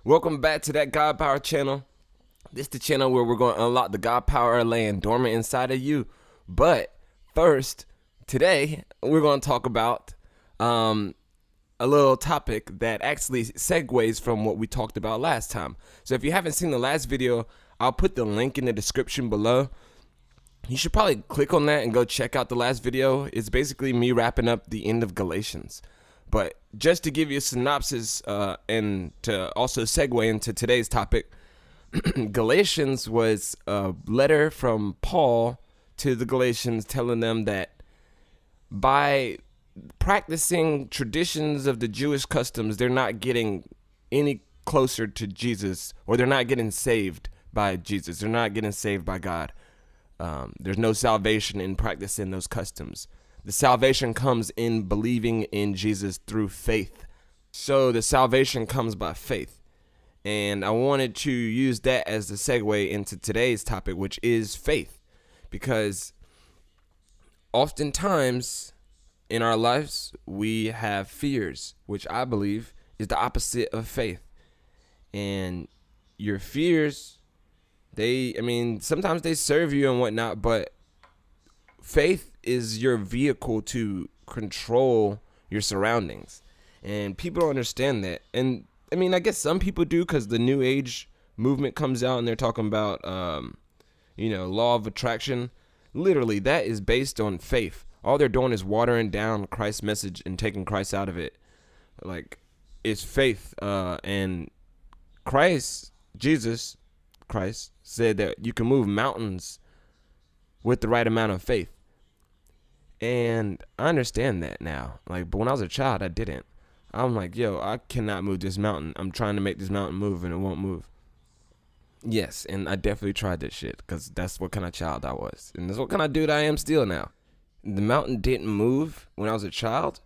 Welcome back to that God Power channel. This is the channel where we're going to unlock the God Power laying dormant inside of you. But first, today, we're going to talk about a little topic that actually segues from what we talked about last time. So if you haven't seen the last video, I'll put the link in the description below. You should probably click on that and go check out the last video. It's basically me wrapping up the end of Galatians. But just to give you a synopsis and to also segue into today's topic, Galatians was a letter from Paul to the Galatians telling them that by practicing traditions of the Jewish customs, they're not getting any closer to Jesus, or they're not getting saved by Jesus. They're not getting saved by God. There's no salvation in practicing those customs. The salvation comes in believing in Jesus through faith. So the salvation comes by faith. And I wanted to use that as the segue into today's topic, which is faith. Because oftentimes in our lives, we have fears, which I believe is the opposite of faith. And your fears, sometimes they serve you and whatnot, but faith is your vehicle to control your surroundings. And people don't understand that. And I guess some people do, because the New Age movement comes out and they're talking about, law of attraction. Literally, that is based on faith. All they're doing is watering down Christ's message and taking Christ out of it. Like, it's faith. And Jesus Christ said that you can move mountains with the right amount of faith. And I understand that now. But when I was a child, I didn't. I'm like, I cannot move this mountain. I'm trying to make this mountain move and it won't move. Yes, and I definitely tried that shit, because that's what kind of child I was. And that's what kind of dude I am still now. The mountain didn't move when I was a child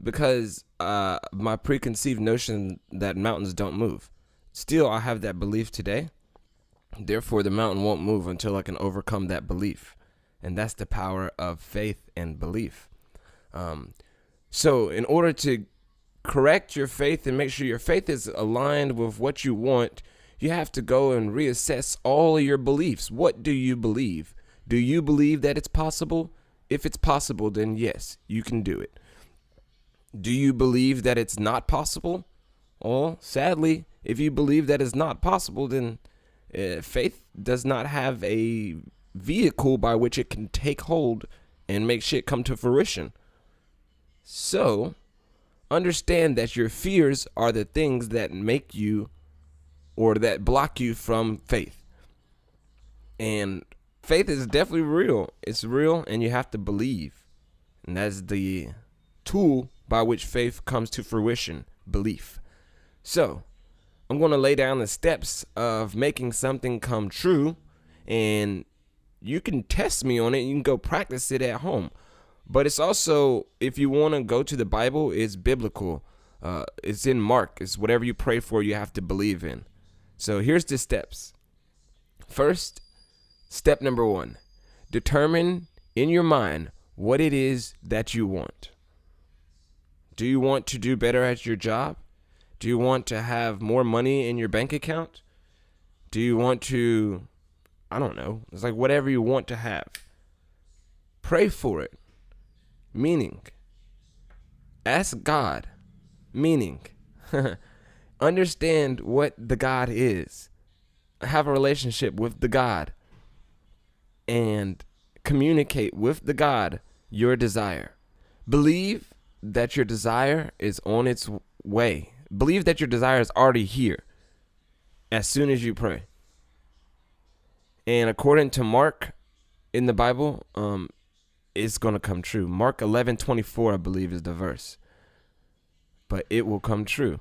because my preconceived notion that mountains don't move. Still, I have that belief today. Therefore, the mountain won't move until I can overcome that belief. And that's the power of faith and belief. So in order to correct your faith and make sure your faith is aligned with what you want, you have to go and reassess all of your beliefs. What do you believe? Do you believe that it's possible? If it's possible, then yes, you can do it. Do you believe that it's not possible? Well, sadly, if you believe that it's not possible, then faith does not have a vehicle by which it can take hold and make shit come to fruition. So, understand that your fears are the things that make you, or that block you from faith. And faith is definitely real. It's real, and you have to believe. And that's the tool by which faith comes to fruition, belief. So, I'm going to lay down the steps of making something come true, and you can test me on it. You can go practice it at home. But it's also, if you want to go to the Bible, it's biblical. It's in Mark. It's whatever you pray for, you have to believe in. So here's the steps. First, step number 1. Determine in your mind what it is that you want. Do you want to do better at your job? Do you want to have more money in your bank account? Do you want to, it's like whatever you want to have. Pray for it. Meaning, ask God. Meaning, understand what the God is. Have a relationship with the God. And communicate with the God your desire. Believe that your desire is on its way. Believe that your desire is already here as soon as you pray. And according to Mark in the Bible, it's going to come true. Mark 11:24, I believe, is the verse. But it will come true.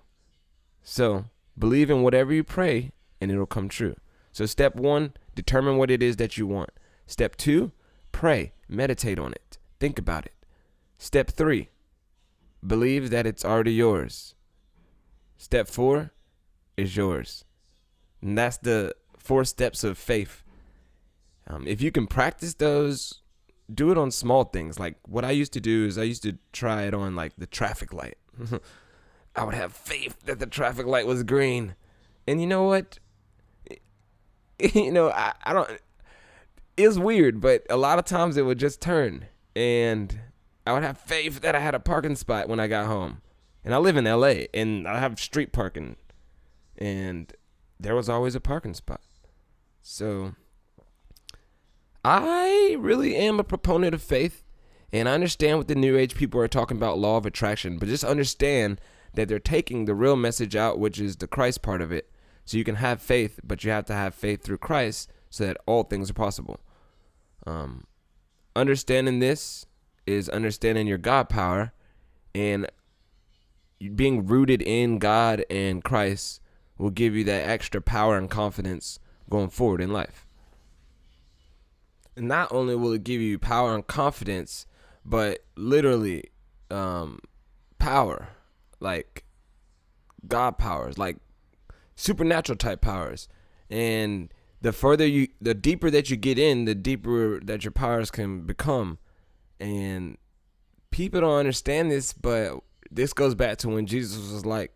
So believe in whatever you pray and it'll come true. So step 1, determine what it is that you want. Step 2, pray, meditate on it, think about it. Step 3, believe that it's already yours. Step 4 is yours. And that's the 4 steps of faith. If you can practice those, do it on small things. Like what I used to do is I used to try it on like the traffic light. I would have faith that the traffic light was green. And you know what? I don't. It's weird, but a lot of times it would just turn, and I would have faith that I had a parking spot when I got home. And I live in LA, and I have street parking, and there was always a parking spot. So I really am a proponent of faith, and I understand what the New Age people are talking about, law of attraction, but just understand that they're taking the real message out, which is the Christ part of it. So you can have faith, but you have to have faith through Christ so that all things are possible. Understanding this is understanding your God power, and being rooted in God and Christ will give you that extra power and confidence going forward in life. And not only will it give you power and confidence, but literally power, like God powers, like supernatural type powers. And the deeper that you get in, the deeper that your powers can become. And people don't understand this, but this goes back to when Jesus was like,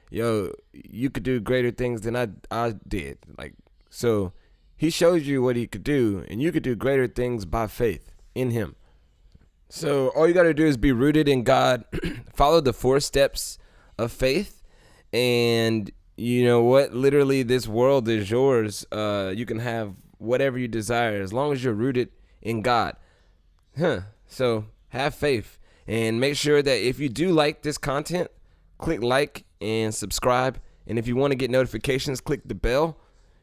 yo, you could do greater things than I did. Like, so he shows you what he could do, and you could do greater things by faith in him. So all you got to do is be rooted in God, follow the 4 steps of faith, and you know what? Literally, this world is yours. You can have whatever you desire as long as you're rooted in God. So have faith, and make sure that if you do like this content, click like and subscribe. And if you want to get notifications, click the bell.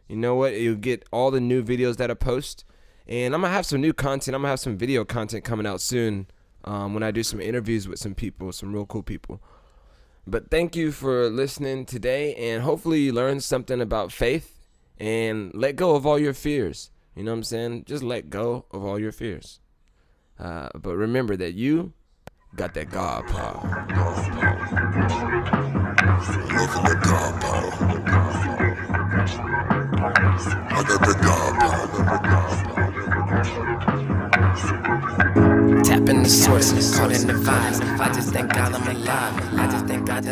You know what? You'll get all the new videos that I post. And I'm going to have some new content. I'm going to have some video content coming out soon when I do some interviews with some people, some real cool people. But thank you for listening today, and hopefully you learned something about faith and let go of all your fears. You know what I'm saying? Just let go of all your fears. But remember that you got that God power. Loving the God power. I got the God power. Tapping the source, caught in the vibes. I just thank God I'm alive. I just thank God that